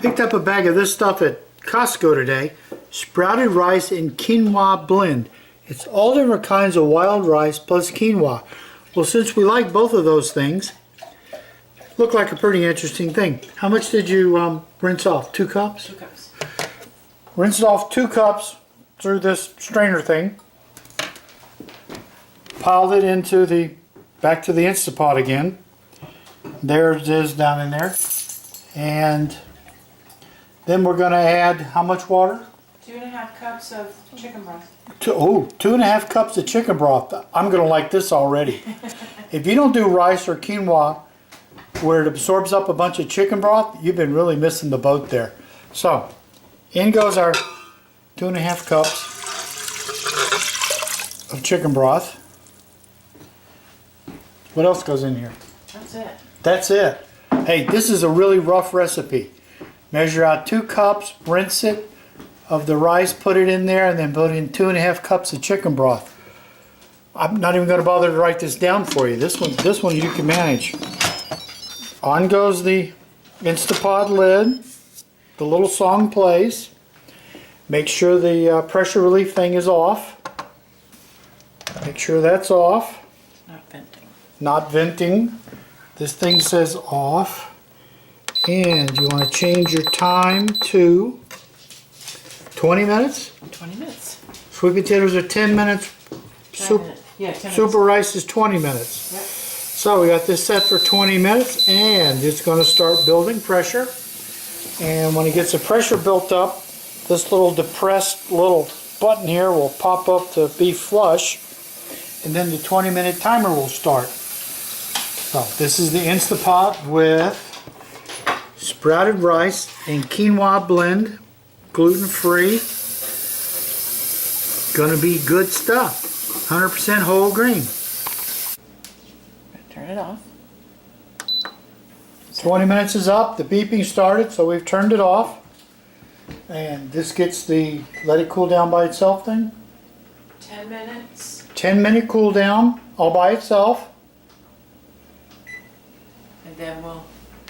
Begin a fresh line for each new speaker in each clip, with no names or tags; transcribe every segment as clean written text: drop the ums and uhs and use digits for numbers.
Picked up a bag of this stuff at Costco today. Sprouted Rice and Quinoa Blend. It's all different kinds of wild rice plus quinoa. Well, since we like both of those things, look like a pretty interesting thing. How much did you rinse off? 2 cups?
2 cups.
Rinsed off 2 cups through this strainer thing. Piled it into back to the Instapot again. There it is down in there. And then we're going to add how much water?
2.5 cups of chicken broth.
2.5 cups of chicken broth. I'm going to like this already. If you don't do rice or quinoa where it absorbs up a bunch of chicken broth, you've been really missing the boat there. So, in goes our 2.5 cups of chicken broth. What else goes in here?
That's it.
That's it. Hey, this is a really rough recipe. Measure out 2 cups, rinse it of the rice, put it in there, and then put in 2.5 cups of chicken broth. I'm not even going to bother to write this down for you. This one you can manage. On goes the Instapot lid. The little song plays. Make sure the pressure relief thing is off. Make sure that's off.
Not venting.
Not venting. This thing says off. And you want to change your time to 20 minutes?
20 minutes.
Sweet potatoes are 10 minutes.
10 minutes. Yeah, 10 minutes.
Super rice is 20 minutes.
Yep.
So we got this set for 20 minutes and it's going to start building pressure. And when it gets the pressure built up, this little depressed little button here will pop up to be flush. And then the 20-minute timer will start. So this is the Instapot with Sprouted Rice and Quinoa Blend, gluten-free. Gonna be good stuff. 100% whole grain.
Turn it off.
20 minutes is up. The beeping started, so we've turned it off. And this gets the let it cool down by itself thing.
10 minutes.
10-minute cool down all by itself.
And then we'll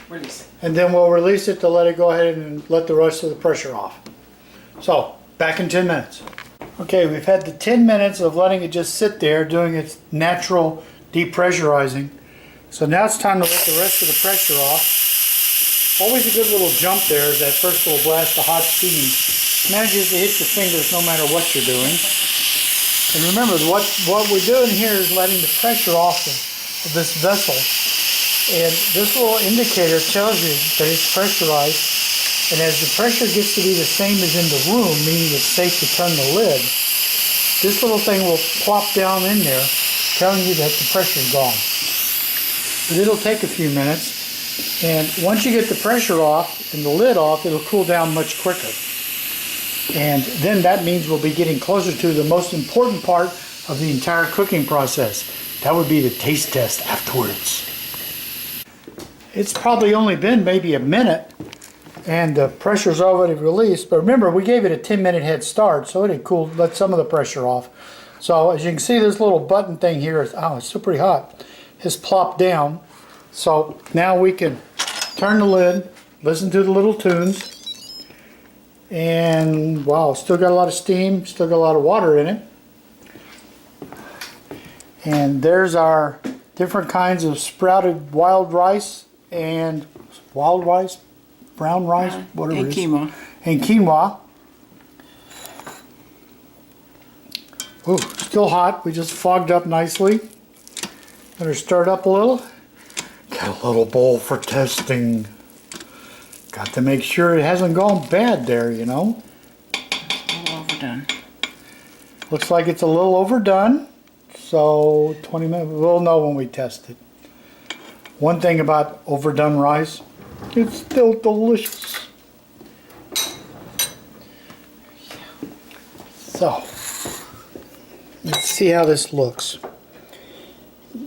release it.
And then we'll release it to let it go ahead and let the rest of the pressure off. So, back in 10 minutes. Okay, we've had the 10 minutes of letting it just sit there, doing its natural depressurizing. So now it's time to let the rest of the pressure off. Always a good little jump there is that first little blast of hot steam. Manages to hit your fingers no matter what you're doing. And remember, what we're doing here is letting the pressure off of this vessel. And this little indicator tells you that it's pressurized. And as the pressure gets to be the same as in the room, meaning it's safe to turn the lid, this little thing will plop down in there, telling you that the pressure's gone. But it'll take a few minutes. And once you get the pressure off and the lid off, it'll cool down much quicker. And then that means we'll be getting closer to the most important part of the entire cooking process. That would be the taste test afterwards. It's probably only been maybe a minute and the pressure's already released. But remember, we gave it a 10-minute head start, so it had cooled, let some of the pressure off. So as you can see, this little button thing here is, oh, it's still pretty hot, has plopped down. So now we can turn the lid, listen to the little tunes. And wow, still got a lot of steam, still got a lot of water in it. And there's our different kinds of sprouted wild rice and wild rice, brown rice, whatever it is.
And quinoa.
And quinoa. Ooh, still hot. We just fogged up nicely. Better stir it up a little. Got a little bowl for testing. Got to make sure it hasn't gone bad there, you know.
A little overdone.
Looks like it's a little overdone. So 20 minutes, we'll know when we test it. One thing about overdone rice, it's still delicious. So, let's see how this looks.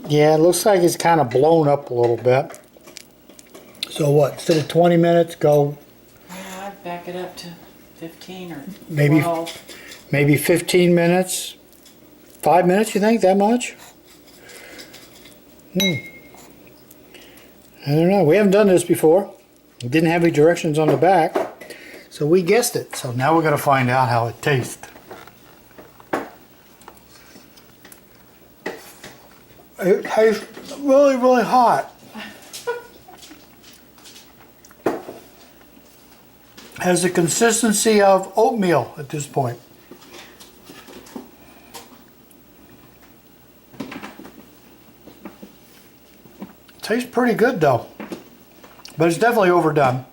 Yeah, it looks like it's kind of blown up a little bit. So what, instead of 20 minutes, go...
Yeah, I'd back it up to 15 or
maybe
12.
Maybe 15 minutes. 5 minutes, you think? That much? I don't know. We haven't done this before. It didn't have any directions on the back, so we guessed it. So now we're going to find out how it tastes. It tastes really, really hot. Has the consistency of oatmeal at this point. Tastes pretty good though, but it's definitely overdone.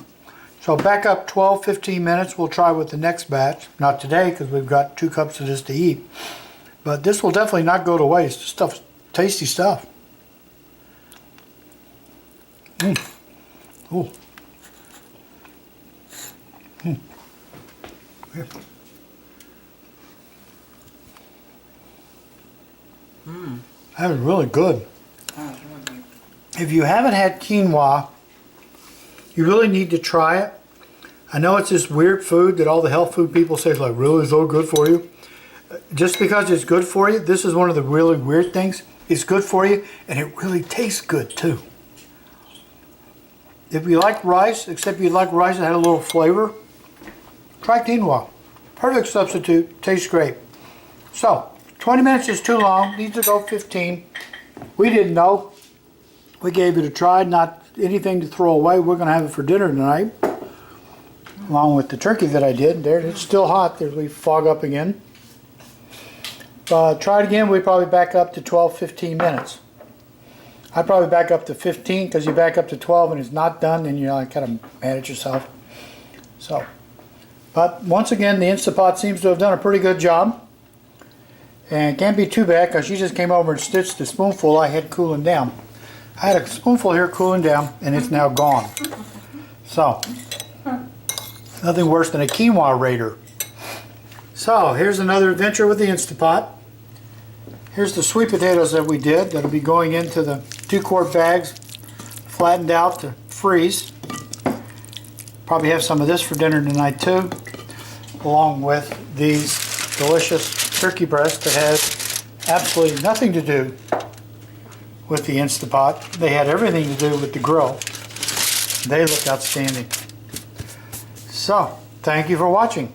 So back up 12-15 minutes. We'll try with the next batch. Not today because we've got 2 cups of this to eat, but this will definitely not go to waste. This stuff's tasty stuff. Ooh. Here. That was really good. If you haven't had quinoa, you really need to try it. I know it's this weird food that all the health food people say is like really so good for you. Just because it's good for you, this is one of the really weird things. It's good for you and it really tastes good too. If you like rice, except you like rice that had a little flavor, try quinoa. Perfect substitute, tastes great. So, 20 minutes is too long, needs to go 15. We didn't know. We gave it a try, not anything to throw away. We're going to have it for dinner tonight, along with the turkey that I did. There, it's still hot. There, we fog up again. Try it again. We probably back up to 12-15 minutes. I'd probably back up to 15 because you back up to 12 and it's not done, then you're like kind of mad at yourself. So, but once again, the Instapot seems to have done a pretty good job. And it can't be too bad because she just came over and stitched the spoonful I had cooling down. I had a spoonful here cooling down and it's now gone. So, nothing worse than a quinoa raider. So, here's another adventure with the Instapot. Here's the sweet potatoes that we did. That'll be going into the 2-quart bags, flattened out to freeze. Probably have some of this for dinner tonight too, along with these delicious turkey breasts that has absolutely nothing to do with the Instapot. They had everything to do with the grill. They look outstanding. So, thank you for watching.